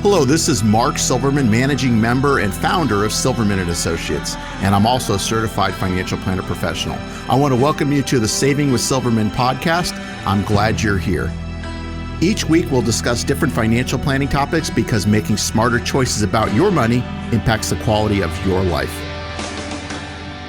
Hello, this is Mark Silverman, managing member and founder of Silverman & Associates, and I'm also a certified financial planner professional. I want to welcome you to the Saving with Silverman podcast. I'm glad you're here. Each week, we'll discuss different financial planning topics because making smarter choices about your money impacts the quality of your life.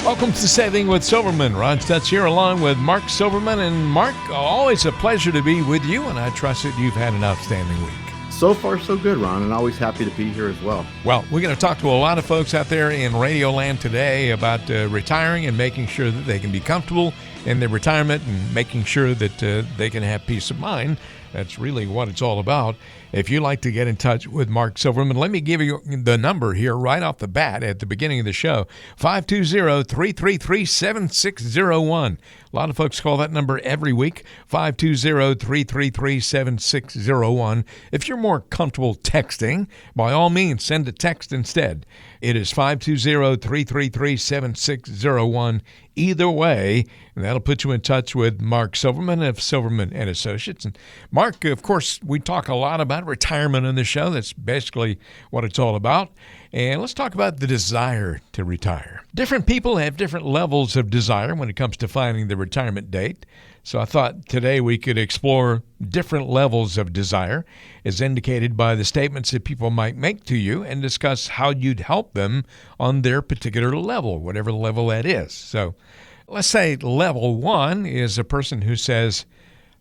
Welcome to Saving with Silverman. Ron Stutz here along with Mark Silverman. And Mark, always a pleasure to be with you, and I trust that you've had an outstanding week. So far, so good, Ron, and always happy to be here as well. Well, we're going to talk to a lot of folks out there in Radio Land today about retiring and making sure that they can be comfortable in their retirement and making sure that they can have peace of mind. That's really what it's all about. If you'd like to get in touch with Mark Silverman, let me give you the number here right off the bat at the beginning of the show, 520-333-7601. A lot of folks call that number every week, 520-333-7601. If you're more comfortable texting, by all means, send a text instead. It is 520-333-7601. Either way, and that'll put you in touch with Mark Silverman of Silverman & Associates. And Mark, of course, we talk a lot about retirement on this show. That's basically what it's all about. And let's talk about the desire to retire. Different people have different levels of desire when it comes to finding the retirement date. So I thought today we could explore different levels of desire as indicated by the statements that people might make to you and discuss how you'd help them on their particular level, whatever level that is. So let's say level one is a person who says,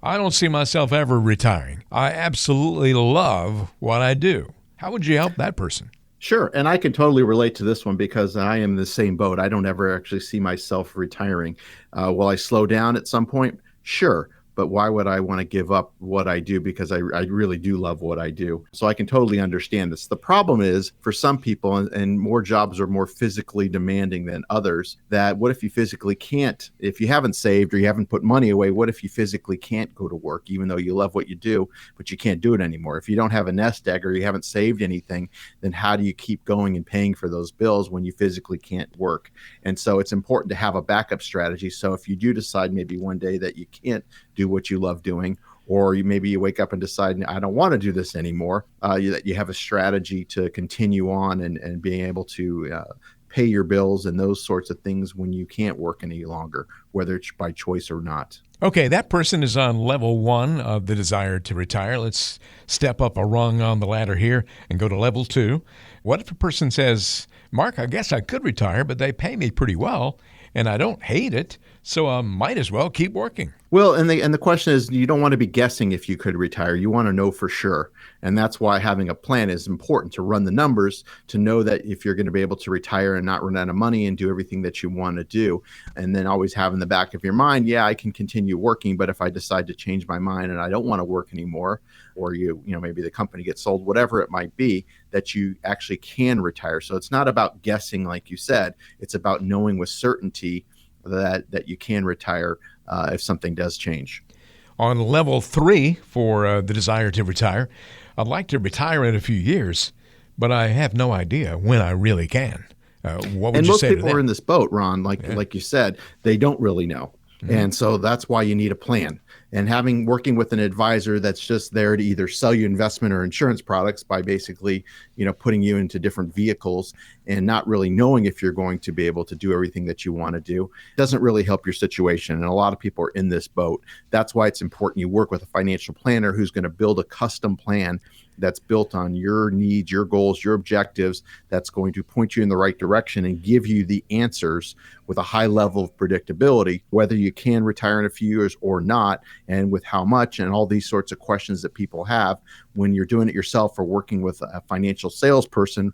I don't see myself ever retiring. I absolutely love what I do. How would you help that person? Sure. And I can totally relate to this one because I am in the same boat. I don't ever actually see myself retiring. Will I slow down at some point? Sure. But why would I want to give up what I do? Because I really do love what I do. So I can totally understand this. The problem is for some people, and more jobs are more physically demanding than others, that what if you physically can't, if you haven't saved or you haven't put money away, what if you physically can't go to work, even though you love what you do, but you can't do it anymore? If you don't have a nest egg or you haven't saved anything, then how do you keep going and paying for those bills when you physically can't work? And so it's important to have a backup strategy. So if you do decide maybe one day that you can't do what you love doing, or maybe you wake up and decide, I don't want to do this anymore, that you have a strategy to continue on and being able to pay your bills and those sorts of things when you can't work any longer, whether it's by choice or not. Okay, that person is on level one of the desire to retire. Let's step up a rung on the ladder here and go to level two. What if a person says, Mark, I guess I could retire, but they pay me pretty well, and I don't hate it, so I might as well keep working? Well, and the question is, you don't want to be guessing if you could retire. You want to know for sure. And that's why having a plan is important, to run the numbers, to know that if you're going to be able to retire and not run out of money and do everything that you want to do. And then always have in the back of your mind, yeah, I can continue working, but if I decide to change my mind and I don't want to work anymore, or maybe the company gets sold, whatever it might be, that you actually can retire. So it's not about guessing, like you said. It's about knowing with certainty that you can retire if something does change. On level three for the desire to retire, I'd like to retire in a few years, but I have no idea when I really can. What would you say to that? And most people are in this boat, Ron, like you said, they don't really know. Mm-hmm. And so that's why you need a plan. And working with an advisor that's just there to either sell you investment or insurance products by basically, putting you into different vehicles and not really knowing if you're going to be able to do everything that you want to do doesn't really help your situation. And a lot of people are in this boat. That's why it's important you work with a financial planner who's going to build a custom plan that's built on your needs, your goals, your objectives, that's going to point you in the right direction and give you the answers with a high level of predictability, whether you can retire in a few years or not, and with how much, and all these sorts of questions that people have when you're doing it yourself or working with a financial salesperson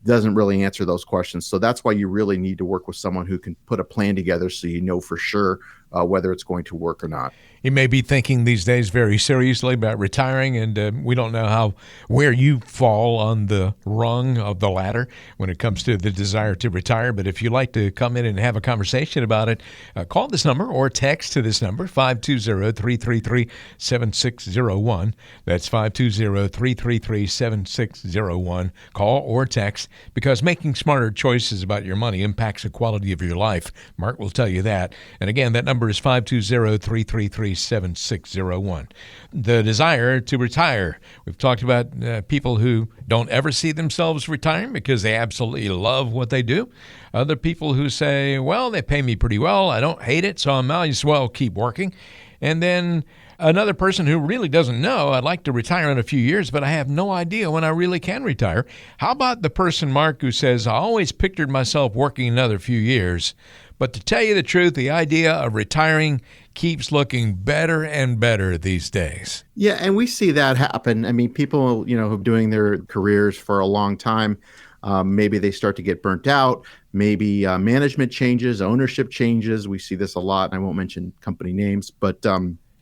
doesn't really answer those questions. So that's why you really need to work with someone who can put a plan together so you know for sure whether it's going to work or not. You may be thinking these days very seriously about retiring, and we don't know where you fall on the rung of the ladder when it comes to the desire to retire. But if you'd like to come in and have a conversation about it, call this number or text to this number, 520-333-7601. That's 520-333-7601. Call or text, because making smarter choices about your money impacts the quality of your life. Mark will tell you that. And again, that number number is 520-333-7601. The desire to retire. We've talked about people who don't ever see themselves retiring because they absolutely love what they do. Other people who say, well, they pay me pretty well. I don't hate it, so I might as well keep working. And then another person who really doesn't know, I'd like to retire in a few years, but I have no idea when I really can retire. How about the person, Mark, who says, I always pictured myself working another few years, but to tell you the truth, the idea of retiring keeps looking better and better these days. Yeah, and we see that happen. I mean, people, who've been doing their careers for a long time, maybe they start to get burnt out. Maybe management changes, ownership changes. We see this a lot. And I won't mention company names, but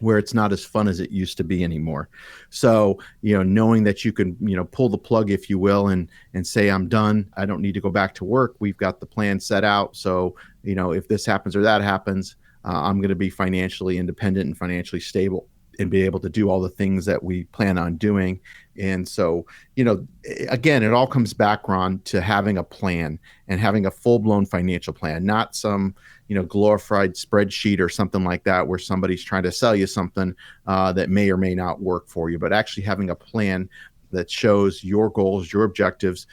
where it's not as fun as it used to be anymore. So, knowing that you can, pull the plug, if you will, and say, I'm done. I don't need to go back to work. We've got the plan set out. So, if this happens or that happens, I'm going to be financially independent and financially stable and be able to do all the things that we plan on doing. And so, again, it all comes back, Ron, to having a plan and having a full-blown financial plan, not some, glorified spreadsheet or something like that where somebody's trying to sell you something that may or may not work for you, but actually having a plan that shows your goals, your objectives,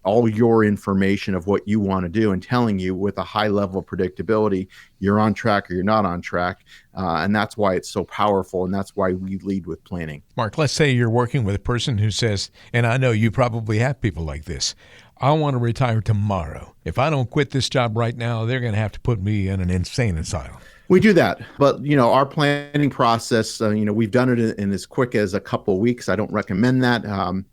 all your information of what you want to do and telling you with a high level of predictability, you're on track or you're not on track. And that's why it's so powerful. And that's why we lead with planning. Mark, let's say you're working with a person who says, and I know you probably have people like this, I want to retire tomorrow. If I don't quit this job right now, they're going to have to put me in an insane asylum. We do that. But, our planning process, we've done it in as quick as a couple of weeks. I don't recommend that.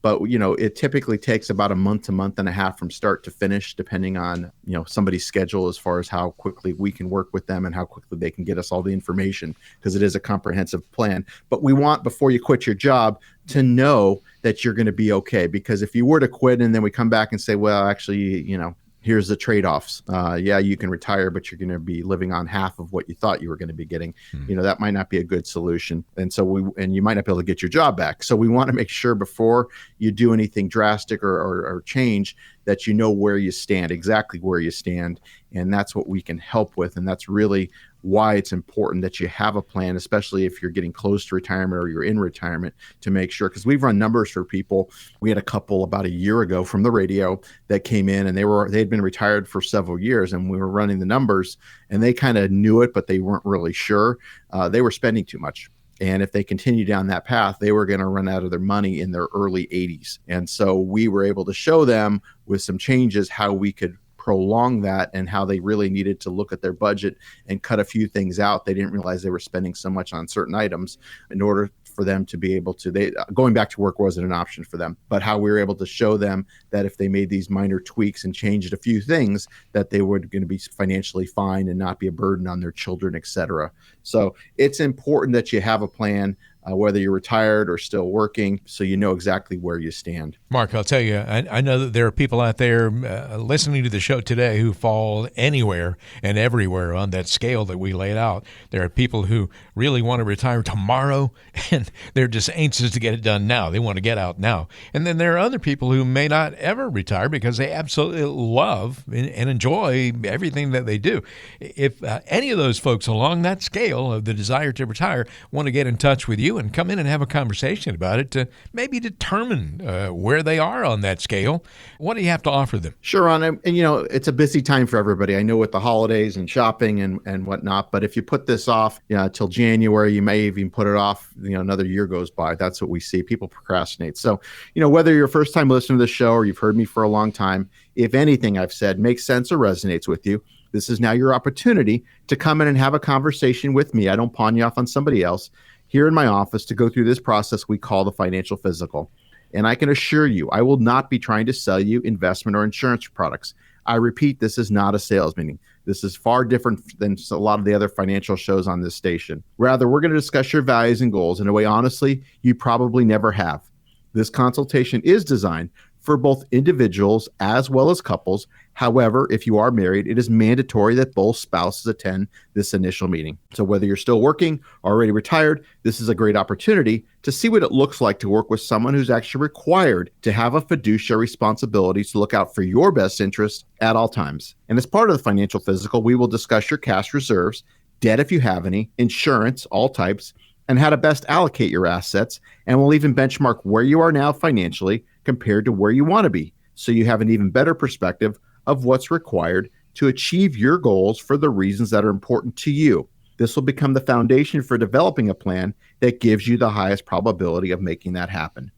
But, it typically takes about a month to month and a half from start to finish, depending on, somebody's schedule as far as how quickly we can work with them and how quickly they can get us all the information, because it is a comprehensive plan. But we want, before you quit your job, to know that you're going to be okay. Because if you were to quit and then we come back and say, well, actually, here's the trade-offs. Yeah, you can retire, but you're going to be living on half of what you thought you were going to be getting. That might not be a good solution. And so you might not be able to get your job back. So we want to make sure before you do anything drastic or change that you know where you stand, exactly where you stand. And that's what we can help with. And that's really why it's important that you have a plan, especially if you're getting close to retirement or you're in retirement, to make sure, because we've run numbers for people. We had a couple about a year ago from the radio that came in, and they'd been retired for several years, and we were running the numbers, and they kind of knew it, but they weren't really sure. They were spending too much. And if they continue down that path, they were going to run out of their money in their early 80s. And so we were able to show them with some changes how we could prolong that and how they really needed to look at their budget and cut a few things out. They didn't realize they were spending so much on certain items in order for them to be able to, going back to work wasn't an option for them, but how we were able to show them that if they made these minor tweaks and changed a few things, that they were going to be financially fine and not be a burden on their children, et cetera. So it's important that you have a plan, whether you're retired or still working, so you know exactly where you stand. Mark, I'll tell you, I know that there are people out there listening to the show today who fall anywhere and everywhere on that scale that we laid out. There are people who really want to retire tomorrow, and they're just anxious to get it done now. They want to get out now. And then there are other people who may not ever retire because they absolutely love and enjoy everything that they do. If any of those folks along that scale of the desire to retire want to get in touch with you and come in and have a conversation about it to maybe determine where they are on that scale, what do you have to offer them? Sure, Ron. And it's a busy time for everybody. I know with the holidays and shopping and whatnot, but if you put this off till January, you may even put it off, another year goes by. That's what we see. People procrastinate. So, whether you're a first time listener to the show or you've heard me for a long time, if anything I've said makes sense or resonates with you, this is now your opportunity to come in and have a conversation with me. I don't pawn you off on somebody else. Here in my office to go through this process we call the financial physical. And I can assure you, I will not be trying to sell you investment or insurance products. I repeat, this is not a sales meeting. This is far different than a lot of the other financial shows on this station. Rather, we're going to discuss your values and goals in a way, honestly, you probably never have. This consultation is designed for both individuals as well as couples. However, if you are married, it is mandatory that both spouses attend this initial meeting. So whether you're still working or already retired, this is a great opportunity to see what it looks like to work with someone who's actually required to have a fiduciary responsibility to look out for your best interests at all times. And as part of the financial physical, we will discuss your cash reserves, debt if you have any, insurance, all types, and how to best allocate your assets. And we'll even benchmark where you are now financially compared to where you want to be, so you have an even better perspective of what's required to achieve your goals for the reasons that are important to you. This will become the foundation for developing a plan that gives you the highest probability of making that happen.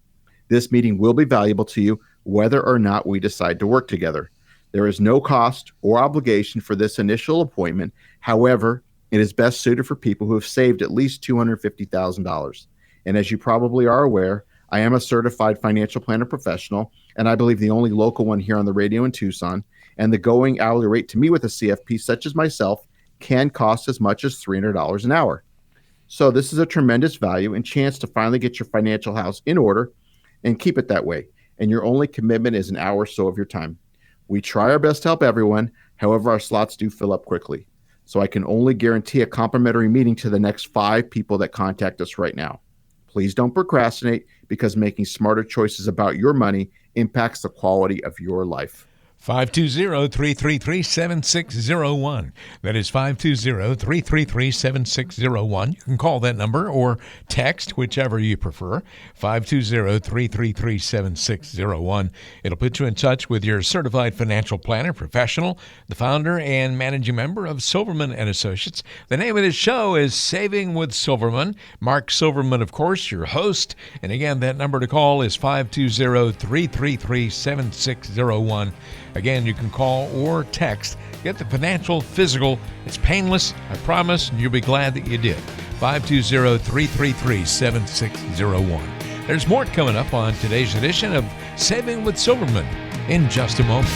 This meeting will be valuable to you whether or not we decide to work together. There is no cost or obligation for this initial appointment. However, it is best suited for people who have saved at least $250,000. And as you probably are aware, I am a certified financial planner professional, and I believe the only local one here on the radio in Tucson. And the going hourly rate to meet with a CFP such as myself can cost as much as $300 an hour. So this is a tremendous value and chance to finally get your financial house in order and keep it that way. And your only commitment is an hour or so of your time. We try our best to help everyone. However, our slots do fill up quickly. So I can only guarantee a complimentary meeting to the next 5 people that contact us right now. Please don't procrastinate, because making smarter choices about your money impacts the quality of your life. 520-333-7601. That is 520-333-7601. You can call that number or text, whichever you prefer, 520-333-7601. It'll put you in touch with your certified financial planner professional, the founder and managing member of Silverman and Associates. The name of this show is Saving with Silverman. Mark Silverman, of course, your host. And again, that number to call is 520-333-7601. Again, you can call or text. Get the financial physical. It's painless, I promise, and you'll be glad that you did. 520-333-7601. There's more coming up on today's edition of Saving with Silverman in just a moment.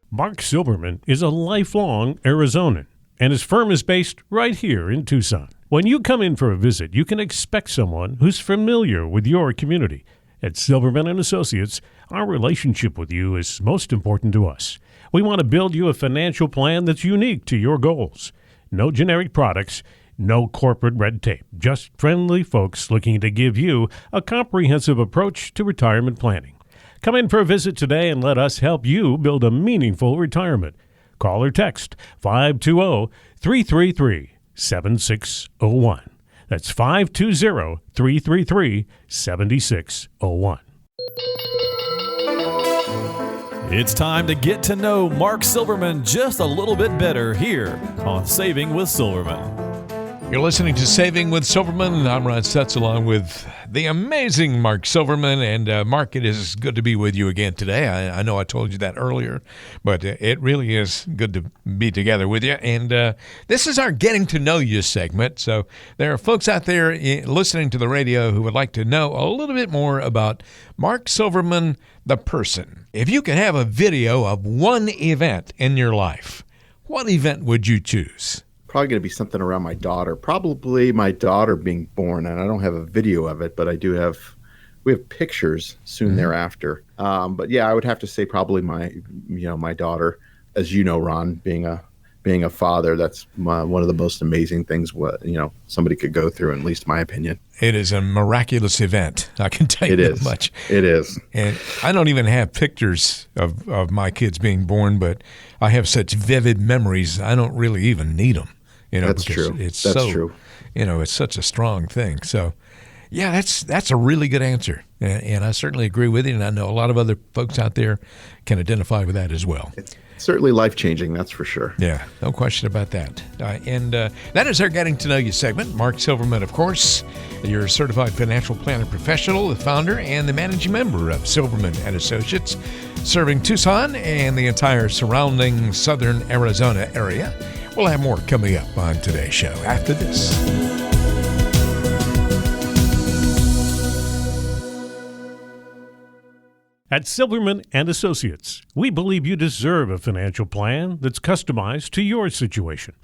Mark Silverman is a lifelong Arizonan, and his firm is based right here in Tucson. When you come in for a visit, you can expect someone who's familiar with your community. At Silverman and Associates, our relationship with you is most important to us. We want to build you a financial plan that's unique to your goals. No generic products, no corporate red tape, just friendly folks looking to give you a comprehensive approach to retirement planning. Come in for a visit today and let us help you build a meaningful retirement. Call or text 520-333-7601. That's 520-333-7601. It's time to get to know Mark Silverman just a little bit better here on Saving with Silverman. You're listening to Saving with Silverman, and I'm Ron Stutz along with the amazing Mark Silverman. And Mark, it is good to be with you again today. I know I told you that earlier, but it really is good to be together with you. And this is our Getting to Know You segment. So there are folks out there listening to the radio who would like to know a little bit more about Mark Silverman, the person. If you could have a video of one event in your life, what event would you choose? Probably going to be something around my daughter. Probably my daughter being born, and I don't have a video of it, but we have pictures soon thereafter. But yeah, I would have to say probably my daughter. As you know, Ron, being a father, that's one of the most amazing things somebody could go through, at least in my opinion. It is a miraculous event. I can tell you that much. It is. And I don't even have pictures of my kids being born, but I have such vivid memories. I don't really even need them. That's true. That's true. It's such a strong thing. So, yeah, that's a really good answer. And I certainly agree with you. And I know a lot of other folks out there can identify with that as well. It's certainly life-changing, that's for sure. Yeah, no question about that. And that is our Getting to Know You segment. Mark Silverman, of course, you're a certified financial planner professional, the founder and the managing member of Silverman and Associates, serving Tucson and the entire surrounding southern Arizona area. We'll have more coming up on today's show after this. At Silverman and Associates, we believe you deserve a financial plan that's customized to your situation.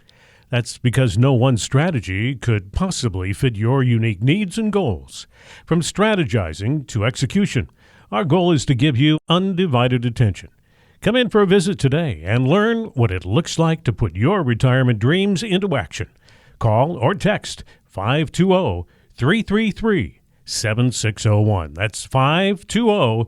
That's because no one strategy could possibly fit your unique needs and goals. From strategizing to execution, our goal is to give you undivided attention. Come in for a visit today and learn what it looks like to put your retirement dreams into action. Call or text 520-333-7601. That's 520-333-7601.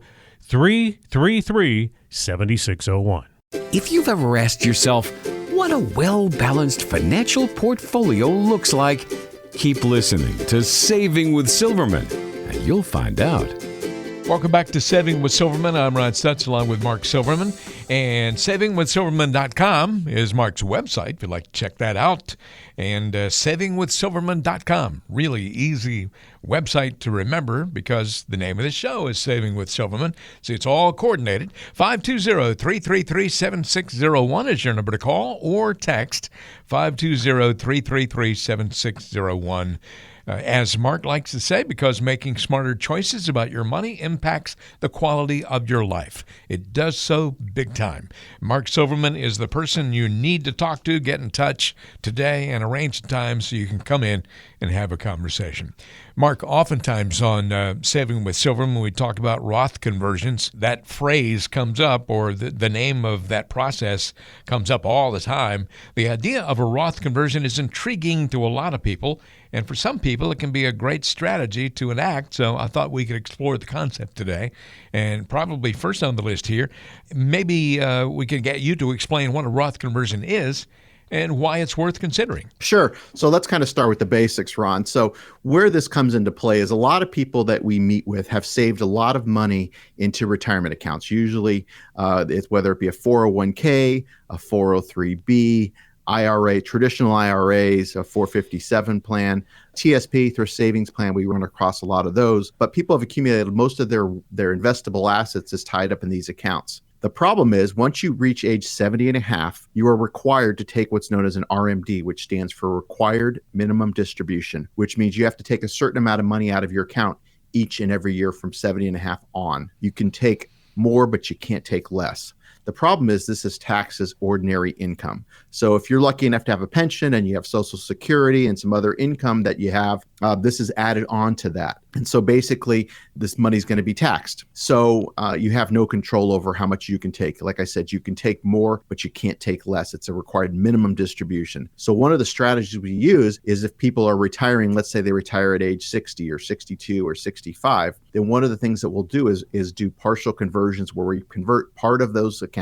888-333-7601. If you've ever asked yourself what a well-balanced financial portfolio looks like, keep listening to Saving with Silverman, and you'll find out. Welcome back to Saving with Silverman. I'm Ron Stutz along with Mark Silverman. And savingwithsilverman.com is Mark's website if you'd like to check that out. And savingwithsilverman.com. Really easy website to remember because the name of the show is Saving with Silverman. So it's all coordinated. 520-333-7601 is your number to call or text 520-333-7601. As Mark likes to say, because making smarter choices about your money impacts the quality of your life. It does so big time. Mark Silverman is the person you need to talk to. Get in touch today and arrange a time so you can come in and have a conversation. Mark, oftentimes on Saving with Silverman, when we talk about Roth conversions, that phrase comes up, or the name of that process comes up all the time. The idea of a Roth conversion is intriguing to a lot of people, and for some people, it can be a great strategy to enact. So I thought we could explore the concept today. And probably first on the list here, maybe we can get you to explain what a Roth conversion is and why it's worth considering. Sure. So let's kind of start with the basics, Ron. So where this comes into play is a lot of people that we meet with have saved a lot of money into retirement accounts. Usually, it's whether it be a 401k, a 403b, IRA, traditional IRAs, a 457 plan, TSP, thrift savings plan. We run across a lot of those, but people have accumulated most of their investable assets is tied up in these accounts. The problem is once you reach age 70 and a half, you are required to take what's known as an RMD, which stands for Required Minimum Distribution, which means you have to take a certain amount of money out of your account each and every year from 70 and a half on. You can take more, but you can't take less. The problem is this is taxed as ordinary income. So if you're lucky enough to have a pension and you have Social Security and some other income that you have, this is added on to that. And so basically, this money is going to be taxed. So you have no control over how much you can take. Like I said, you can take more, but you can't take less. It's a required minimum distribution. So one of the strategies we use is if people are retiring, let's say they retire at age 60 or 62 or 65, then one of the things that we'll do is do partial conversions where we convert part of those accounts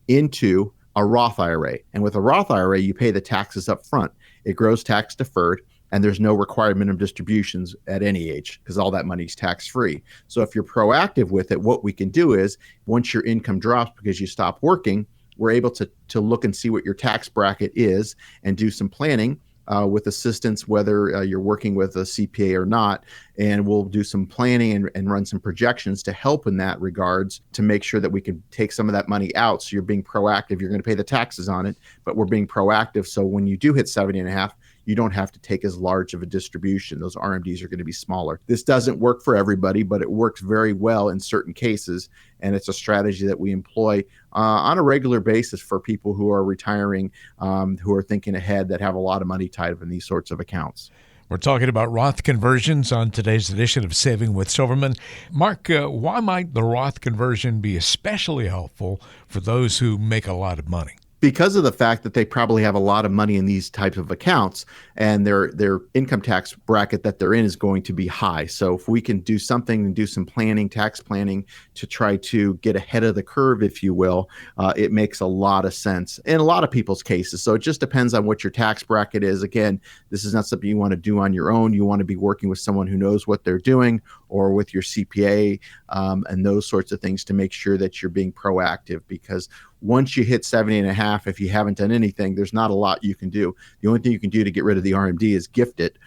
into a Roth IRA. And with a Roth IRA, you pay the taxes up front. It grows tax deferred, and there's no required minimum distributions at any age because all that money's tax-free. So if you're proactive with it, what we can do is once your income drops because you stop working, we're able to look and see what your tax bracket is and do some planning with assistance, whether you're working with a CPA or not. And we'll do some planning and run some projections to help in that regards to make sure that we can take some of that money out. So you're being proactive. You're going to pay the taxes on it, but we're being proactive. So when you do hit 70 and a half, you don't have to take as large of a distribution. Those RMDs are going to be smaller. This doesn't work for everybody, but it works very well in certain cases. And it's a strategy that we employ on a regular basis for people who are retiring, who are thinking ahead, that have a lot of money tied up in these sorts of accounts. We're talking about Roth conversions on today's edition of Saving with Silverman. Mark, why might the Roth conversion be especially helpful for those who make a lot of money? Because of the fact that they probably have a lot of money in these types of accounts, and their income tax bracket that they're in is going to be high. So if we can do something and do some planning, tax planning, to try to get ahead of the curve, if you will, it makes a lot of sense in a lot of people's cases. So it just depends on what your tax bracket is. Again, this is not something you want to do on your own. You want to be working with someone who knows what they're doing, or with your CPA, and those sorts of things to make sure that you're being proactive. Because once you hit 70 and a half, if you haven't done anything, there's not a lot you can do. The only thing you can do to get rid of the RMD is gift it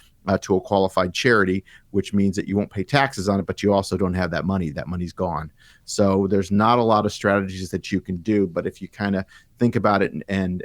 to a qualified charity, which means that you won't pay taxes on it, but you also don't have that money. That money's gone. So there's not a lot of strategies that you can do. But if you kind of think about it and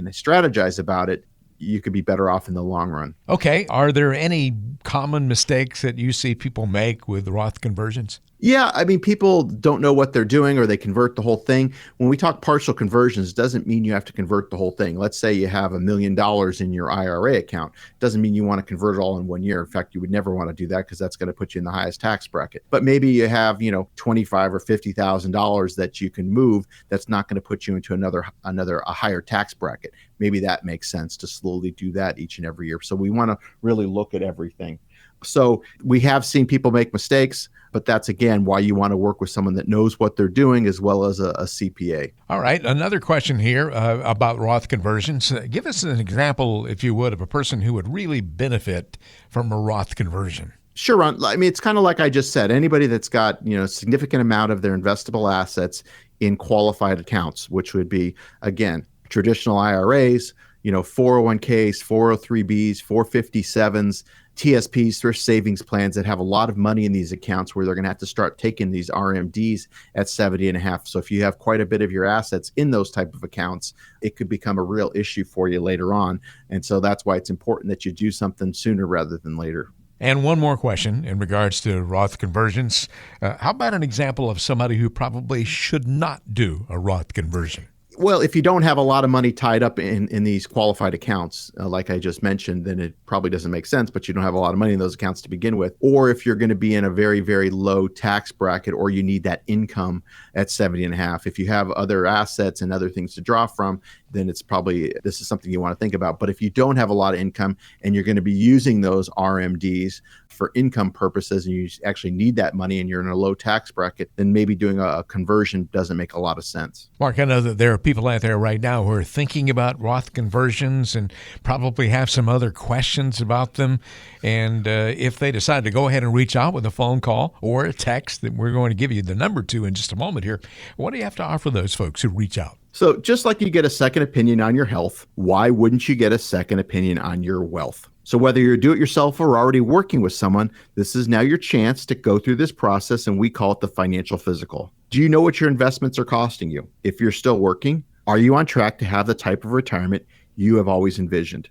strategize about it, you could be better off in the long run. Okay. Are there any common mistakes that you see people make with Roth conversions? Yeah, I mean, people don't know what they're doing, or they convert the whole thing. When we talk partial conversions, it doesn't mean you have to convert the whole thing. Let's say you have $1 million in your IRA account. It doesn't mean you want to convert it all in 1 year. In fact, you would never want to do that because that's going to put you in the highest tax bracket. But maybe you have, $25,000 or $50,000 that you can move. That's not going to put you into a higher tax bracket. Maybe that makes sense to slowly do that each and every year. So we want to really look at everything. So we have seen people make mistakes, but that's, again, why you want to work with someone that knows what they're doing as well as a CPA. All right. Another question here about Roth conversions. Give us an example, if you would, of a person who would really benefit from a Roth conversion. Sure, Ron. I mean, it's kind of like I just said. Anybody that's got, a significant amount of their investable assets in qualified accounts, which would be, again, traditional IRAs, 401ks, 403bs, 457s, TSPs, thrift savings plans that have a lot of money in these accounts where they're going to have to start taking these RMDs at 70.5. So if you have quite a bit of your assets in those type of accounts, it could become a real issue for you later on. And so that's why it's important that you do something sooner rather than later. And one more question in regards to Roth conversions. How about an example of somebody who probably should not do a Roth conversion? Well, if you don't have a lot of money tied up in these qualified accounts, like I just mentioned, then it probably doesn't make sense, but you don't have a lot of money in those accounts to begin with. Or if you're going to be in a very, very low tax bracket, or you need that income at 70.5. If you have other assets and other things to draw from, then it's probably, this is something you want to think about. But if you don't have a lot of income and you're going to be using those RMDs for income purposes and you actually need that money and you're in a low tax bracket, then maybe doing a conversion doesn't make a lot of sense. Mark, I know that there are people out there right now who are thinking about Roth conversions and probably have some other questions about them. And if they decide to go ahead and reach out with a phone call or a text that we're going to give you the number to in just a moment here, what do you have to offer those folks who reach out? So just like you get a second opinion on your health, why wouldn't you get a second opinion on your wealth? So whether you're do-it-yourself or already working with someone, this is now your chance to go through this process, and we call it the financial physical. Do you know what your investments are costing you? If you're still working, are you on track to have the type of retirement you have always envisioned?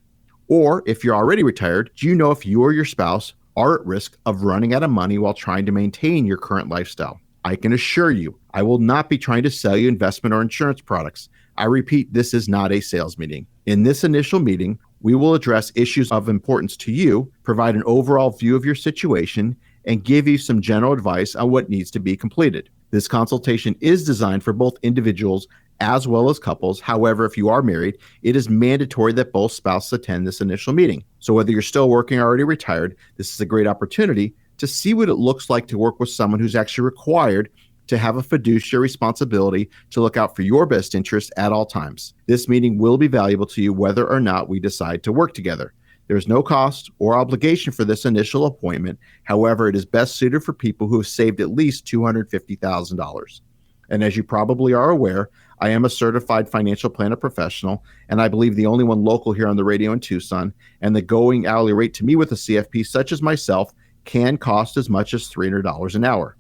Or if you're already retired, do you know if you or your spouse are at risk of running out of money while trying to maintain your current lifestyle? I can assure you, I will not be trying to sell you investment or insurance products. I repeat, this is not a sales meeting. In this initial meeting, we will address issues of importance to you, provide an overall view of your situation, and give you some general advice on what needs to be completed. This consultation is designed for both individuals as well as couples. However, if you are married, it is mandatory that both spouses attend this initial meeting. So whether you're still working or already retired, this is a great opportunity to see what it looks like to work with someone who's actually required to have a fiduciary responsibility to look out for your best interest at all times. This meeting will be valuable to you whether or not we decide to work together. There's no cost or obligation for this initial appointment. However, it is best suited for people who have saved at least $250,000. And as you probably are aware, I am a certified financial planner professional, and I believe the only one local here on the radio in Tucson. And the going hourly rate to me with a CFP such as myself can cost as much as $300 an hour.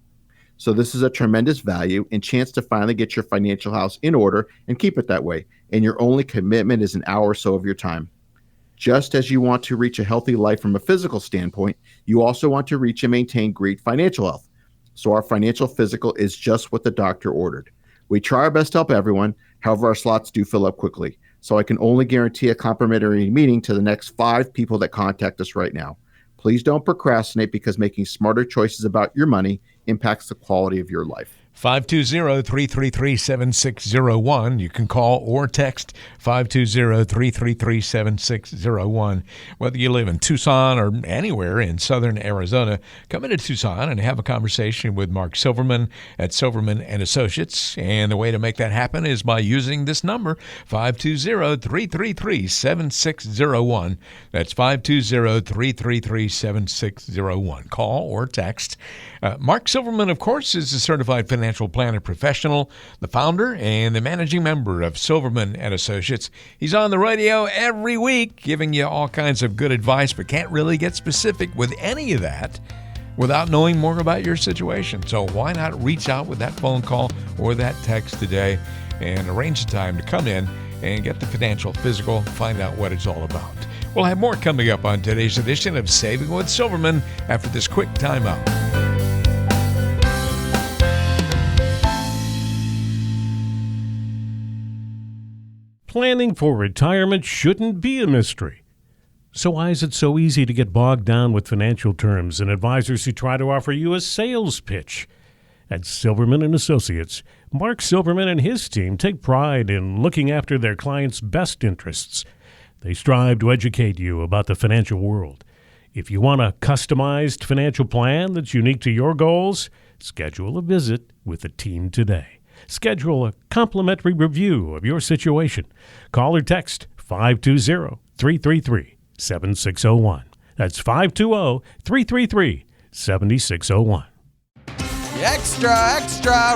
So this is a tremendous value and chance to finally get your financial house in order and keep it that way. And your only commitment is an hour or so of your time. Just as you want to reach a healthy life from a physical standpoint, you also want to reach and maintain great financial health. So our financial physical is just what the doctor ordered. We try our best to help everyone. However, our slots do fill up quickly. So I can only guarantee a complimentary meeting to the next 5 people that contact us right now. Please don't procrastinate, because making smarter choices about your money impacts the quality of your life. 520-333-7601. You can call or text 520-333-7601. Whether you live in Tucson or anywhere in southern Arizona, come into Tucson and have a conversation with Mark Silverman at Silverman & Associates. And the way to make that happen is by using this number, 520-333-7601. That's 520-333-7601. Call or text. Mark Silverman, of course, is a certified financial planner professional, the founder and the managing member of Silverman & Associates. He's on the radio every week giving you all kinds of good advice, but can't really get specific with any of that without knowing more about your situation. So why not reach out with that phone call or that text today and arrange a time to come in and get the financial physical, find out what it's all about. We'll have more coming up on today's edition of Saving with Silverman after this quick timeout. Planning for retirement shouldn't be a mystery. So why is it so easy to get bogged down with financial terms and advisors who try to offer you a sales pitch? At Silverman & Associates, Mark Silverman and his team take pride in looking after their clients' best interests. They strive to educate you about the financial world, If you want a customized financial plan that's unique to your goals, schedule a visit with the team today. Schedule a complimentary review of your situation. Call or text 520-333-7601. That's 520-333-7601. Extra,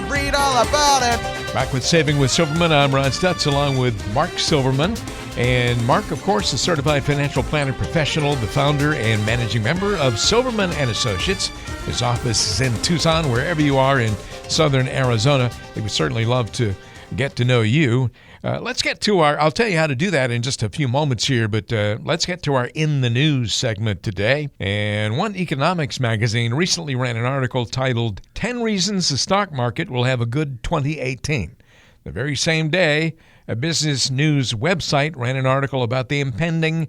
read all about it. Back with Saving with Silverman, I'm Ron Stutz along with Mark Silverman. And Mark, of course, is certified financial planner professional, the founder and managing member of Silverman and Associates. His office is in Tucson, wherever you are in southern Arizona. He would certainly love to get to know you. Let's get to I'll tell you how to do that in just a few moments here, but let's get to our In the News segment today. And One Economics magazine recently ran an article titled 10 Reasons the Stock Market Will Have a Good 2018. The very same day, a business news website ran an article about the impending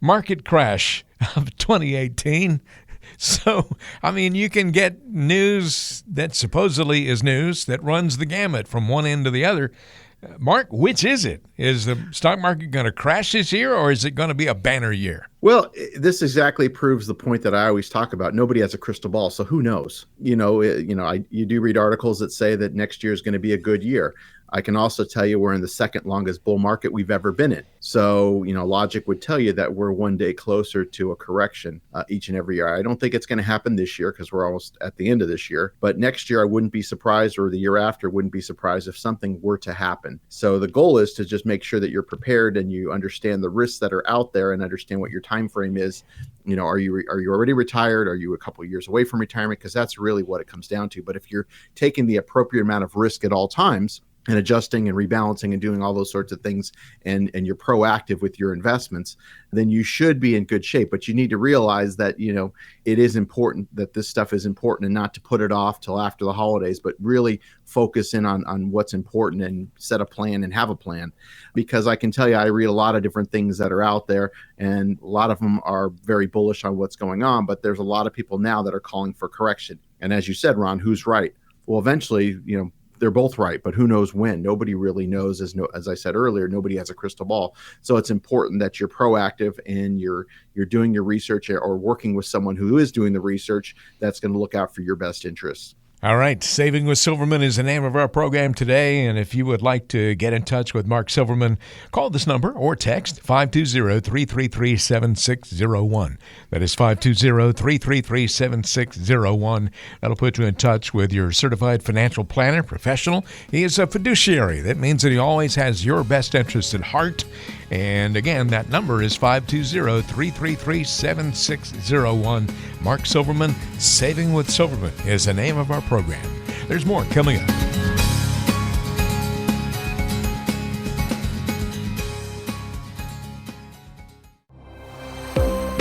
market crash of 2018. So, I mean, you can get news that supposedly is news that runs the gamut from one end to the other. Mark, which is it? Is the stock market going to crash this year, or is it going to be a banner year? Well, this exactly proves the point that I always talk about. Nobody has a crystal ball, so who knows? You do read articles that say that next year is going to be a good year. I can also tell you we're in the second longest bull market we've ever been in. So, logic would tell you that we're one day closer to a correction each and every year. I don't think it's going to happen this year because we're almost at the end of this year. But next year, I wouldn't be surprised, or the year after, wouldn't be surprised if something were to happen. So the goal is to just make sure that you're prepared and you understand the risks that are out there and understand what your time frame is. Are you already retired? Are you a couple of years away from retirement? Because that's really what it comes down to. But if you're taking the appropriate amount of risk at all times, and adjusting and rebalancing and doing all those sorts of things, and you're proactive with your investments, then you should be in good shape. But you need to realize that, it is important, that this stuff is important, and not to put it off till after the holidays, but really focus in on what's important and set a plan and have a plan. Because I can tell you, I read a lot of different things that are out there, and a lot of them are very bullish on what's going on, but there's a lot of people now that are calling for correction. And as you said, Ron, who's right? Well, eventually, they're both right, but who knows when? Nobody really knows. As I said earlier, nobody has a crystal ball. So it's important that you're proactive and you're doing your research, or working with someone who is doing the research that's going to look out for your best interests. All right. Saving with Silverman is the name of our program today. And if you would like to get in touch with Mark Silverman, call this number or text 520-333-7601. That is 520-333-7601. That'll put you in touch with your certified financial planner professional. He is a fiduciary. That means that he always has your best interest at heart. And again, that number is 520-333-7601. Mark Silverman, Saving with Silverman is the name of our program. There's more coming up.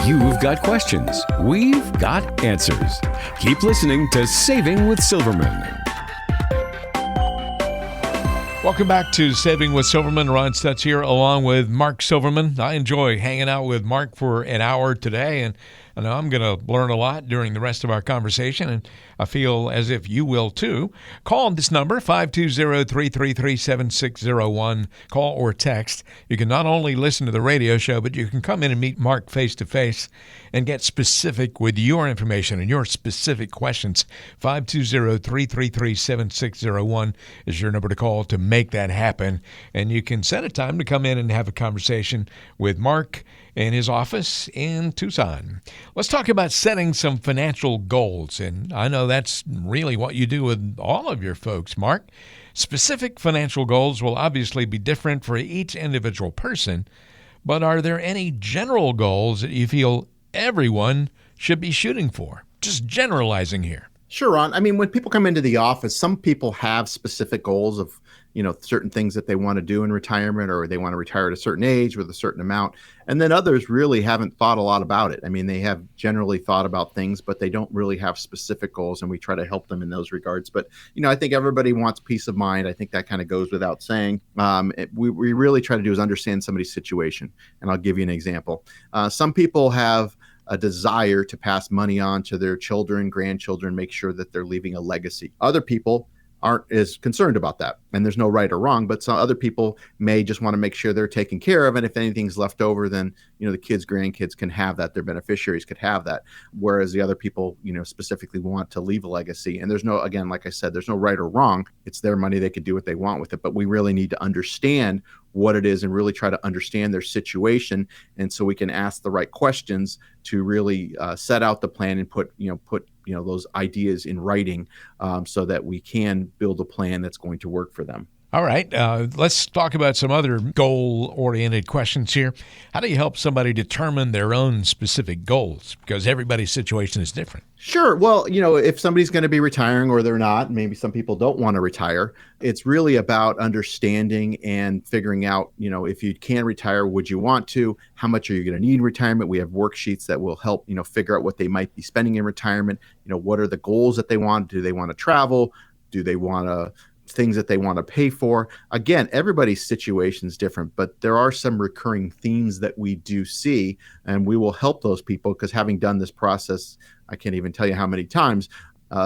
You've got questions. We've got answers. Keep listening to Saving with Silverman. Welcome back to Saving with Silverman. Ron Stutz here along with Mark Silverman. I enjoy hanging out with Mark for an hour today, and I know I'm going to learn a lot during the rest of our conversation, and I feel as if you will too. Call this number, 520-333-7601. Call or text. You can not only listen to the radio show, but you can come in and meet Mark face-to-face and get specific with your information and your specific questions. 520-333-7601 is your number to call to make that happen. And you can set a time to come in and have a conversation with Mark in his office in Tucson. Let's talk about setting some financial goals. And I know that's really what you do with all of your folks, Mark. Specific financial goals will obviously be different for each individual person, but are there any general goals that you feel everyone should be shooting for? Just generalizing here. Sure, Ron. I mean, when people come into the office, some people have specific goals of, certain things that they want to do in retirement, or they want to retire at a certain age with a certain amount. And then others really haven't thought a lot about it. I mean, they have generally thought about things, but they don't really have specific goals, and we try to help them in those regards. But, I think everybody wants peace of mind. I think that kind of goes without saying. We really try to do is understand somebody's situation. And I'll give you an example. Some people have a desire to pass money on to their children, grandchildren, make sure that they're leaving a legacy. Other people aren't as concerned about that. And there's no right or wrong, but some other people may just want to make sure they're taken care of. And if anything's left over, then, the kids, grandkids can have that. Their beneficiaries could have that. Whereas the other people, specifically want to leave a legacy. And there's no, again, like I said, there's no right or wrong. It's their money. They could do what they want with it. But we really need to understand what it is and really try to understand their situation. And so we can ask the right questions to really set out the plan and put those ideas in writing, so that we can build a plan that's going to work for them. All right. Let's talk about some other goal-oriented questions here. How do you help somebody determine their own specific goals? Because everybody's situation is different. Sure. Well, if somebody's going to be retiring or they're not, maybe some people don't want to retire. It's really about understanding and figuring out, if you can retire, would you want to? How much are you going to need in retirement? We have worksheets that will help, figure out what they might be spending in retirement. What are the goals that they want? Do they want to travel? Do they want to things that they want to pay for? Again, everybody's situation is different, but there are some recurring themes that we do see, and we will help those people because having done this process, I can't even tell you how many times,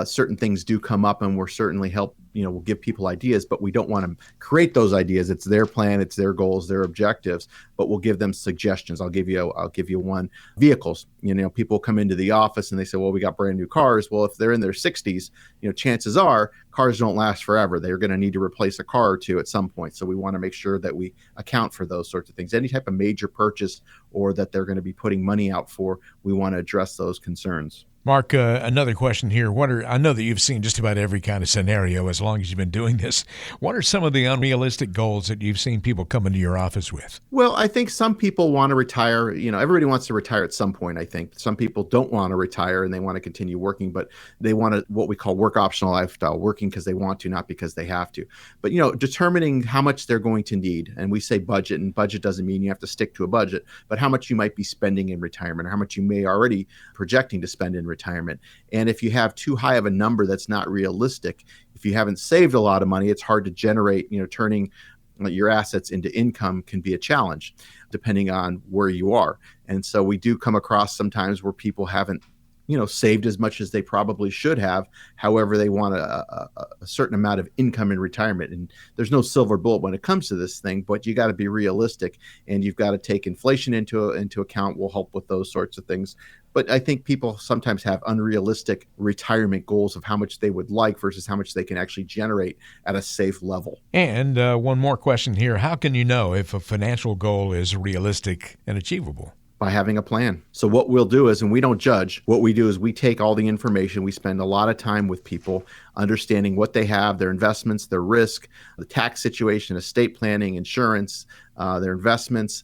certain things do come up, and we'll certainly help, we'll give people ideas, but we don't want to create those ideas. It's their plan, it's their goals, their objectives, but we'll give them suggestions. I'll give you one. Vehicles. People come into the office and they say, well, we got brand new cars. Well, if they're in their 60s, chances are cars don't last forever. They're going to need to replace a car or two at some point. So we want to make sure that we account for those sorts of things. Any type of major purchase or that they're going to be putting money out for, we want to address those concerns. Mark, another question here. I know that you've seen just about every kind of scenario as long as you've been doing this. What are some of the unrealistic goals that you've seen people come into your office with? Well, I think some people want to retire. Everybody wants to retire at some point, I think. Some people don't want to retire and they want to continue working, but they want what we call work optional lifestyle, working because they want to, not because they have to. But, determining how much they're going to need. And we say budget, and budget doesn't mean you have to stick to a budget, but how much you might be spending in retirement or how much you may already projecting to spend in retirement. And if you have too high of a number that's not realistic, if you haven't saved a lot of money, it's hard to generate, turning your assets into income can be a challenge depending on where you are. And so we do come across sometimes where people haven't saved as much as they probably should have. However, they want a certain amount of income in retirement. And there's no silver bullet when it comes to this thing, but you got to be realistic and you've got to take inflation into account. Will help with those sorts of things. But I think people sometimes have unrealistic retirement goals of how much they would like versus how much they can actually generate at a safe level. And one more question here. How can you know if a financial goal is realistic and achievable? By having a plan. So what we'll do is, and we don't judge, what we do is we take all the information, we spend a lot of time with people understanding what they have, their investments, their risk, the tax situation, estate planning, insurance, their investments,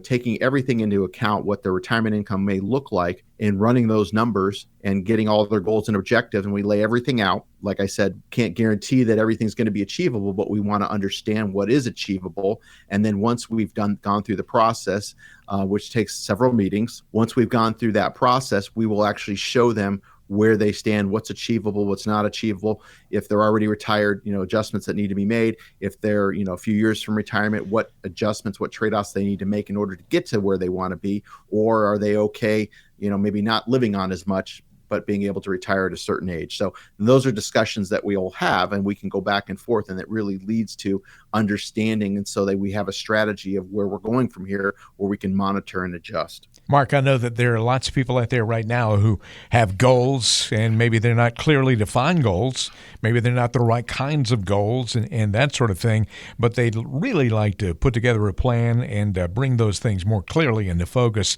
taking everything into account, what their retirement income may look like, and running those numbers and getting all of their goals and objectives. And we lay everything out. Like I said, can't guarantee that everything's going to be achievable, but we want to understand what is achievable. And then once we've gone through the process, which takes several meetings, once we've gone through that process, we will actually show them where they stand, what's achievable, what's not achievable. If they're already retired, adjustments that need to be made. If they're, a few years from retirement, what adjustments, what trade-offs they need to make in order to get to where they want to be. Or are they okay, maybe not living on as much, but being able to retire at a certain age. So those are discussions that we all have, and we can go back and forth, and it really leads to understanding, and so that we have a strategy of where we're going from here, where we can monitor and adjust. Mark, I know that there are lots of people out there right now who have goals, and maybe they're not clearly defined goals. Maybe they're not the right kinds of goals and that sort of thing, but they'd really like to put together a plan and bring those things more clearly into focus.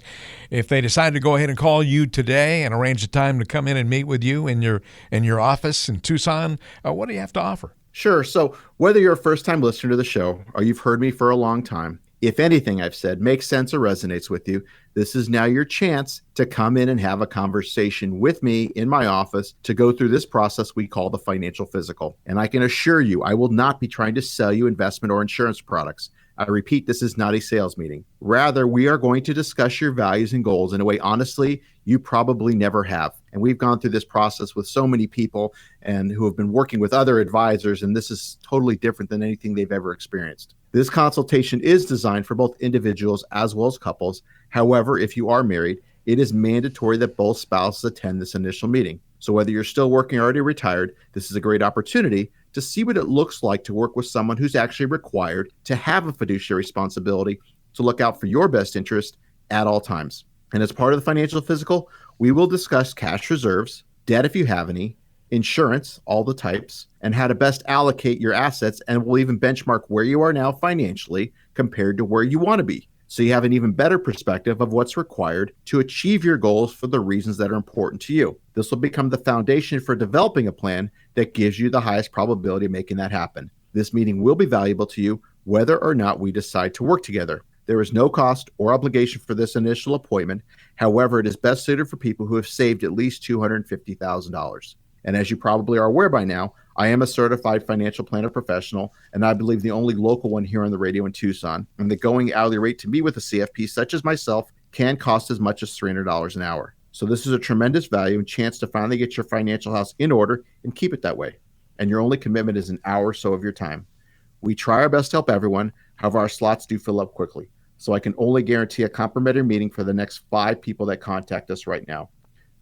If they decide to go ahead and call you today and arrange a time to come in and meet with you in your office in Tucson, what do you have to offer? Sure. So whether you're a first-time listener to the show or you've heard me for a long time, if anything I've said makes sense or resonates with you, this is now your chance to come in and have a conversation with me in my office to go through this process we call the financial physical. And I can assure you, I will not be trying to sell you investment or insurance products. I repeat, this is not a sales meeting. Rather, we are going to discuss your values and goals in a way, honestly, you probably never have. And we've gone through this process with so many people and who have been working with other advisors, and this is totally different than anything they've ever experienced. This consultation is designed for both individuals as well as couples. However, if you are married, it is mandatory that both spouses attend this initial meeting. So whether you're still working or already retired, this is a great opportunity to see what it looks like to work with someone who's actually required to have a fiduciary responsibility to look out for your best interest at all times. And as part of the Financial Physical, we will discuss cash reserves, debt if you have any, insurance, all the types, and how to best allocate your assets. And we'll even benchmark where you are now financially compared to where you want to be, so you have an even better perspective of what's required to achieve your goals for the reasons that are important to you. This will become the foundation for developing a plan that gives you the highest probability of making that happen. This meeting will be valuable to you whether or not we decide to work together. There is no cost or obligation for this initial appointment. However, it is best suited for people who have saved at least $250,000. And as you probably are aware by now, I am a certified financial planner professional, and I believe the only local one here on the radio in Tucson. And the going hourly rate to meet with a CFP such as myself can cost as much as $300 an hour. So this is a tremendous value and chance to finally get your financial house in order and keep it that way. And your only commitment is an hour or so of your time. We try our best to help everyone. However, our slots do fill up quickly. So I can only guarantee a complimentary meeting for the next 5 people that contact us right now.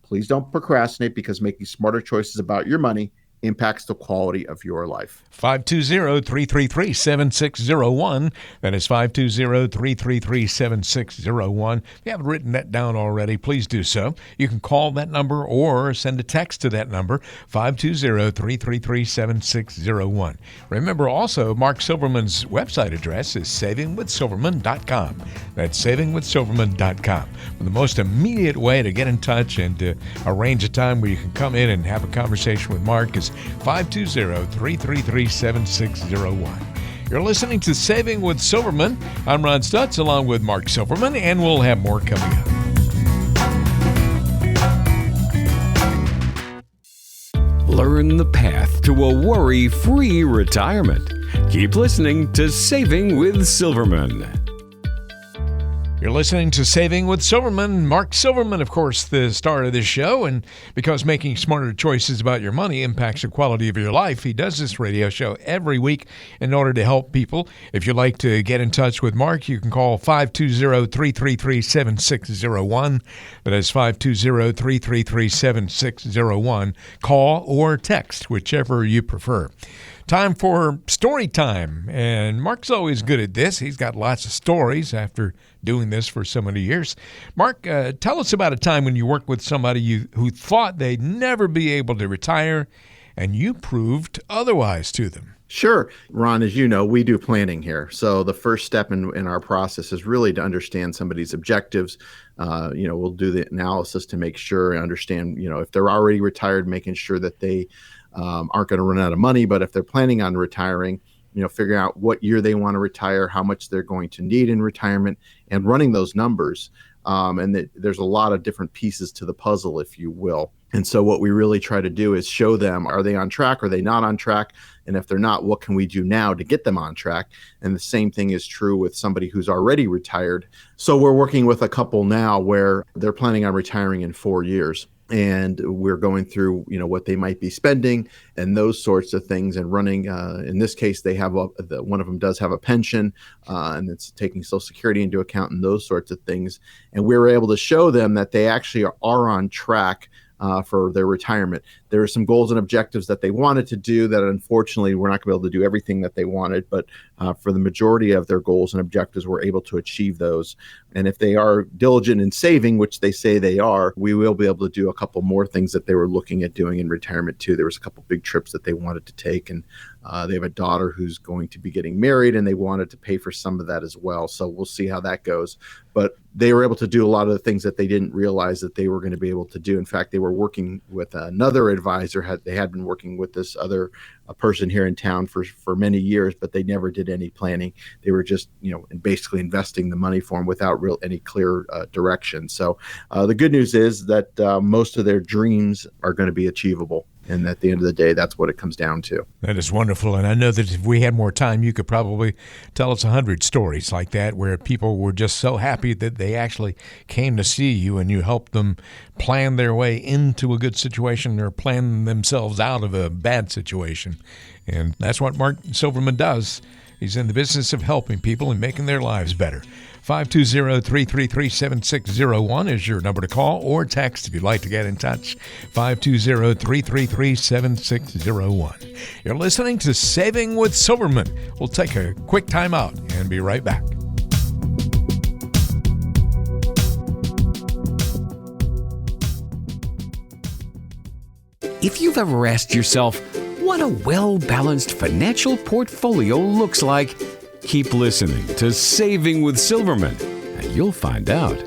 Please don't procrastinate, because making smarter choices about your money impacts the quality of your life. 520-333-7601. That is 520-333-7601. If you haven't written that down already, please do so. You can call that number or send a text to that number, 520-333-7601. Remember also, Mark Silverman's website address is savingwithsilverman.com. That's savingwithsilverman.com. For the most immediate way to get in touch and to arrange a time where you can come in and have a conversation with Mark is 520-333-7601. You're listening to Saving with Silverman. I'm Ron Stutz along with Mark Silverman, and we'll have more coming up. Learn the path to a worry-free retirement. Keep listening to Saving with Silverman. You're listening to Saving with Silverman. Mark Silverman, of course, the star of this show. And because making smarter choices about your money impacts the quality of your life, he does this radio show every week in order to help people. If you'd like to get in touch with Mark, you can call 520-333-7601. That is 520-333-7601. Call or text, whichever you prefer. Time for story time, and Mark's always good at this. He's got lots of stories after doing this for so many years. Mark, tell us about a time when you worked with somebody who thought they'd never be able to retire, and you proved otherwise to them. Sure. Ron, as you know, we do planning here. So the first step in our process is really to understand somebody's objectives. We'll do the analysis to make sure and understand, if they're already retired, making sure that they aren't going to run out of money. But if they're planning on retiring, figuring out what year they want to retire, how much they're going to need in retirement, and running those numbers. There's a lot of different pieces to the puzzle, if you will. And so what we really try to do is show them, are they on track? Are they not on track? And if they're not, what can we do now to get them on track? And the same thing is true with somebody who's already retired. So we're working with a couple now where they're planning on retiring in 4 years. And we're going through, what they might be spending and those sorts of things, and running. In this case, they have one of them does have a pension, and it's taking Social Security into account and those sorts of things. And we were able to show them that they actually are on track for their retirement. There are some goals and objectives that they wanted to do that unfortunately we're not going to be able to do everything that they wanted, but for the majority of their goals and objectives, we're able to achieve those. And if they are diligent in saving, which they say they are, we will be able to do a couple more things that they were looking at doing in retirement too. There was a couple big trips that they wanted to take, and they have a daughter who's going to be getting married, and they wanted to pay for some of that as well. So we'll see how that goes. But they were able to do a lot of the things that they didn't realize that they were going to be able to do. In fact, they were working with another advisor. They had been working with this other person here in town for many years, but they never did any planning. They were just, basically investing the money for them without any clear direction. So the good news is that most of their dreams are going to be achievable. And at the end of the day, that's what it comes down to. That is wonderful. And I know that if we had more time, you could probably tell us 100 stories like that where people were just so happy that they actually came to see you and you helped them plan their way into a good situation or plan themselves out of a bad situation. And that's what Mark Silverman does. He's in the business of helping people and making their lives better. 520-333-7601 is your number to call or text if you'd like to get in touch. 520-333-7601. You're listening to Saving with Silverman. We'll take a quick time out and be right back. If you've ever asked yourself what a well-balanced financial portfolio looks like, keep listening to Saving with Silverman, and you'll find out.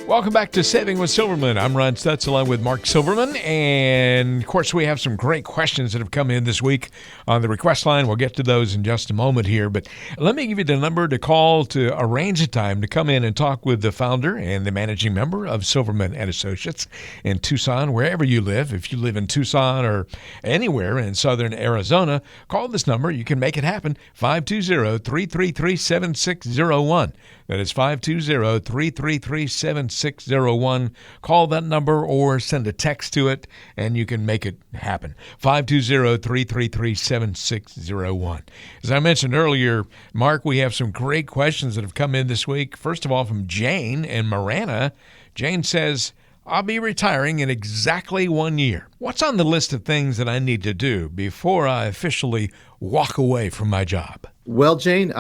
Welcome back to Saving with Silverman. I'm Ron Stutz along with Mark Silverman. And, of course, we have some great questions that have come in this week on the request line. We'll get to those in just a moment here. But let me give you the number to call to arrange a time to come in and talk with the founder and the managing member of Silverman & Associates in Tucson, wherever you live. If you live in Tucson or anywhere in southern Arizona, call this number. You can make it happen, 520-333-7601. That is 520-333-7601. Call that number or send a text to it, and you can make it happen. 520-333-7601. As I mentioned earlier, Mark, we have some great questions that have come in this week. First of all, from Jane in Marana. Jane says, I'll be retiring in exactly 1 year. What's on the list of things that I need to do before I officially walk away from my job? Well, Jane,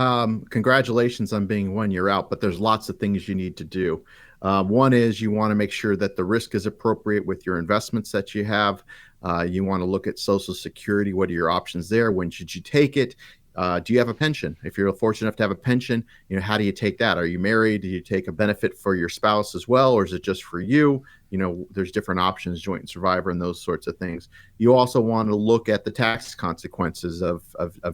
congratulations on being 1 year out, but there's lots of things you need to do. One is you want to make sure that the risk is appropriate with your investments that you have. You want to look at Social Security. What are your options there? When should you take it? Do you have a pension? If you're fortunate enough to have a pension, how do you take that? Are you married? Do you take a benefit for your spouse as well, or is it just for you? There's different options, joint and survivor, and those sorts of things. You also want to look at the tax consequences of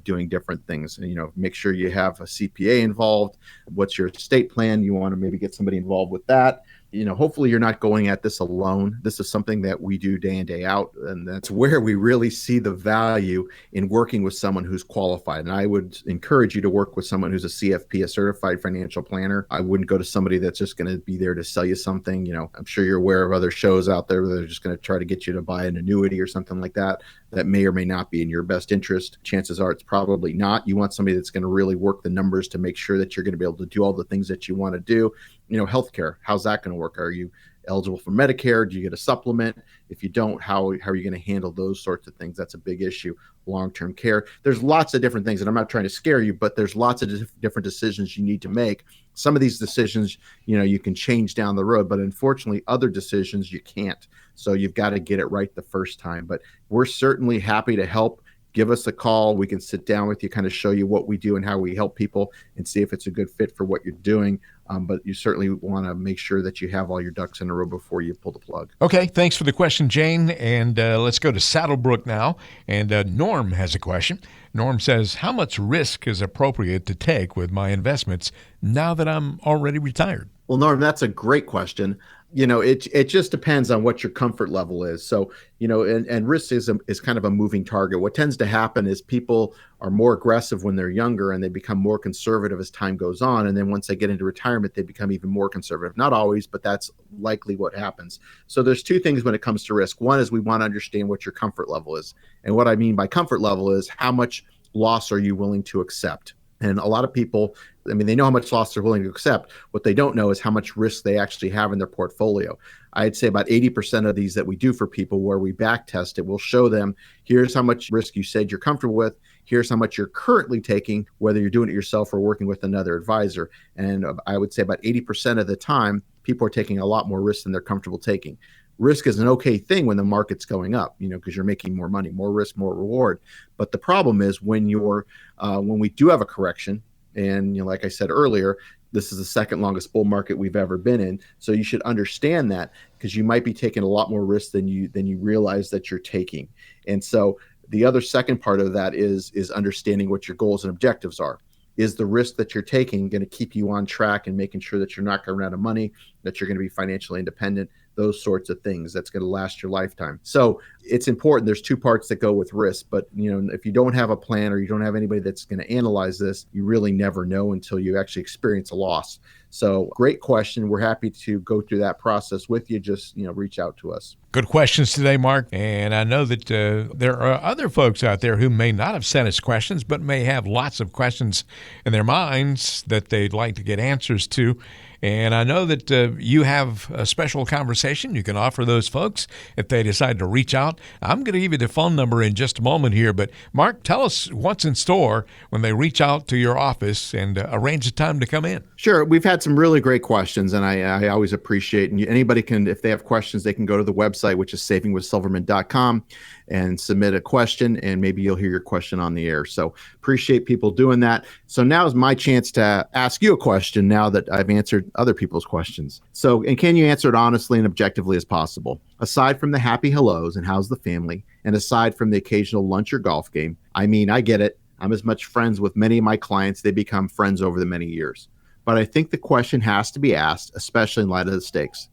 doing different things. Make sure you have a CPA involved. What's your estate plan? You want to maybe get somebody involved with that. Hopefully you're not going at this alone. This is something that we do day in, day out. And that's where we really see the value in working with someone who's qualified. And I would encourage you to work with someone who's a CFP, a certified financial planner. I wouldn't go to somebody that's just going to be there to sell you something. I'm sure you're aware of other shows out there where they're just going to try to get you to buy an annuity or something like that. That may or may not be in your best interest. Chances are it's probably not. You want somebody that's going to really work the numbers to make sure that you're going to be able to do all the things that you want to do. Healthcare, how's that going to work? Are you eligible for Medicare? Do you get a supplement? If you don't, how are you going to handle those sorts of things? That's a big issue. Long-term care. There's lots of different things, and I'm not trying to scare you, but there's lots of different decisions you need to make. Some of these decisions, you can change down the road, but unfortunately, other decisions you can't. So you've got to get it right the first time. But we're certainly happy to help. Give us a call. We can sit down with you, kind of show you what we do and how we help people and see if it's a good fit for what you're doing. But you certainly want to make sure that you have all your ducks in a row before you pull the plug. Okay, thanks for the question, Jane. And let's go to Saddlebrook now. And Norm has a question. Norm says, how much risk is appropriate to take with my investments now that I'm already retired? Well, Norm, that's a great question. It just depends on what your comfort level is. So, and risk is kind of a moving target. What tends to happen is people are more aggressive when they're younger and they become more conservative as time goes on. And then once they get into retirement, they become even more conservative. Not always, but that's likely what happens. So there's two things when it comes to risk. One is we want to understand what your comfort level is. And what I mean by comfort level is how much loss are you willing to accept? And a lot of people, they know how much loss they're willing to accept. What they don't know is how much risk they actually have in their portfolio. I'd say about 80% of these that we do for people where we back test it, we'll show them, here's how much risk you said you're comfortable with. Here's how much you're currently taking, whether you're doing it yourself or working with another advisor. And I would say about 80% of the time, people are taking a lot more risk than they're comfortable taking. Risk is an okay thing when the market's going up, because you're making more money, more risk, more reward. But the problem is when we do have a correction, and like I said earlier, this is the second longest bull market we've ever been in. So you should understand that, because you might be taking a lot more risk than you realize that you're taking. And so the other second part of that is understanding what your goals and objectives are. Is the risk that you're taking going to keep you on track and making sure that you're not going to run out of money, that you're going to be financially independent, those sorts of things that's going to last your lifetime. So it's important. There's two parts that go with risk, but if you don't have a plan or you don't have anybody that's going to analyze this, you really never know until you actually experience a loss. So great question. We're happy to go through that process with you. Just, reach out to us. Good questions today, Mark. And I know that there are other folks out there who may not have sent us questions, but may have lots of questions in their minds that they'd like to get answers to. And I know that you have a special conversation you can offer those folks if they decide to reach out. I'm going to give you the phone number in just a moment here. But, Mark, tell us what's in store when they reach out to your office and arrange a time to come in. Sure. We've had some really great questions, and I always appreciate, and anybody can, if they have questions, they can go to the website, which is savingwithsilverman.com, and submit a question, and maybe you'll hear your question on the air. So appreciate people doing that. So now is my chance to ask you a question now that I've answered other people's questions. So, and can you answer it honestly and objectively as possible? Aside from the happy hellos and how's the family, and aside from the occasional lunch or golf game, I mean, I get it. I'm as much friends with many of my clients. They become friends over the many years. But I think the question has to be asked, especially in light of the stakes.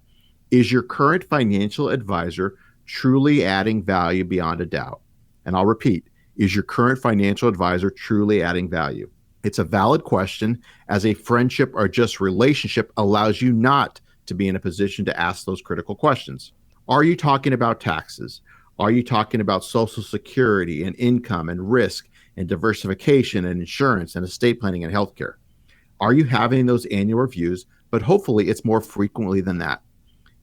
Is your current financial advisor truly adding value beyond a doubt? And I'll repeat, is your current financial advisor truly adding value? It's a valid question, as a friendship or just relationship allows you not to be in a position to ask those critical questions. Are you talking about taxes? Are you talking about Social Security and income and risk and diversification and insurance and estate planning and healthcare? Are you having those annual reviews? But hopefully it's more frequently than that.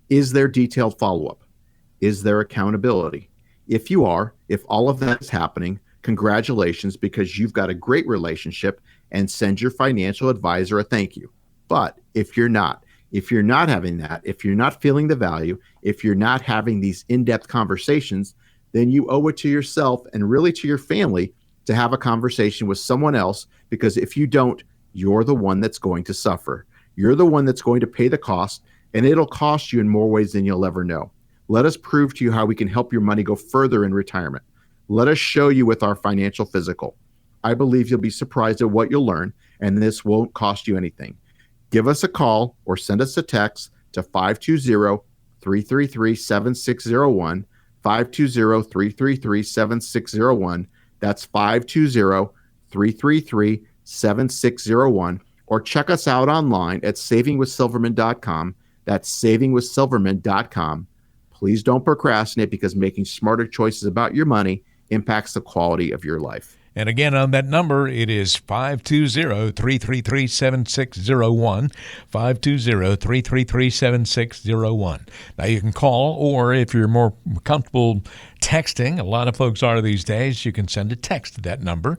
Is there detailed follow-up? Is there accountability? If you are, if all of that is happening, congratulations, because you've got a great relationship, and send your financial advisor a thank you. But if you're not having that, if you're not feeling the value, if you're not having these in-depth conversations, then you owe it to yourself and really to your family to have a conversation with someone else, because if you don't, you're the one that's going to suffer. You're the one that's going to pay the cost, and it'll cost you in more ways than you'll ever know. Let us prove to you how we can help your money go further in retirement. Let us show you with our financial physical. I believe you'll be surprised at what you'll learn, and this won't cost you anything. Give us a call or send us a text to 520-333-7601, 520-333-7601. That's 520-333-7601. Or check us out online at savingwithsilverman.com. That's savingwithsilverman.com. Please don't procrastinate, because making smarter choices about your money impacts the quality of your life. And again, on that number, it is 520-333-7601, 520-333-7601. Now, you can call, or if you're more comfortable texting, a lot of folks are these days, you can send a text to that number.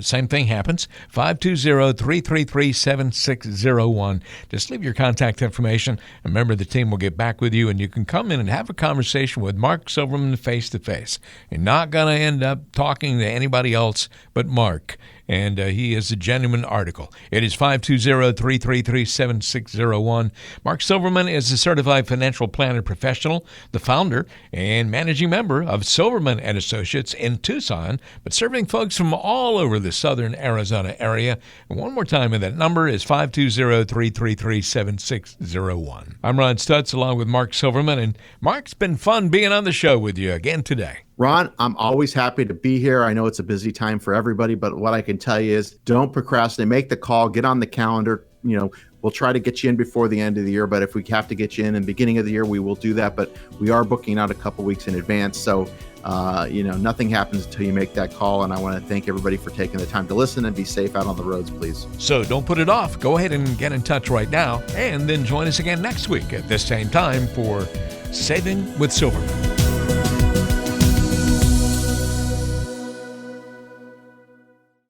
Same thing happens, 520-333-7601. Just leave your contact information. A member of the team will get back with you, and you can come in and have a conversation with Mark Silverman face-to-face. You're not going to end up talking to anybody else but Mark, and he is a genuine article. It is 520-333-7601. Mark Silverman is a certified financial planner professional, the founder and managing member of Silverman and Associates in Tucson, but serving folks from all over the southern Arizona area. And one more time, and that number is 520-333-7601. I'm Ron Stutz, along with Mark Silverman, and Mark, it's been fun being on the show with you again today. Ron, I'm always happy to be here. I know it's a busy time for everybody, but what I can tell you is don't procrastinate. Make the call, get on the calendar. We'll try to get you in before the end of the year, but if we have to get you in the beginning of the year, we will do that. But we are booking out a couple weeks in advance. So, nothing happens until you make that call. And I want to thank everybody for taking the time to listen, and be safe out on the roads, please. So don't put it off. Go ahead and get in touch right now, and then join us again next week at this same time for Saving with Silverman.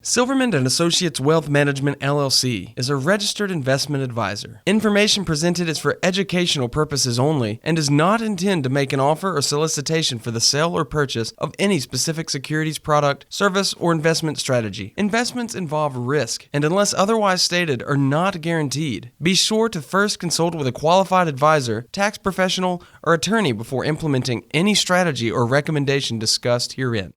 Silverman & Associates Wealth Management, LLC is a registered investment advisor. Information presented is for educational purposes only and does not intend to make an offer or solicitation for the sale or purchase of any specific securities, product, service, or investment strategy. Investments involve risk and, unless otherwise stated, are not guaranteed. Be sure to first consult with a qualified advisor, tax professional, or attorney before implementing any strategy or recommendation discussed herein.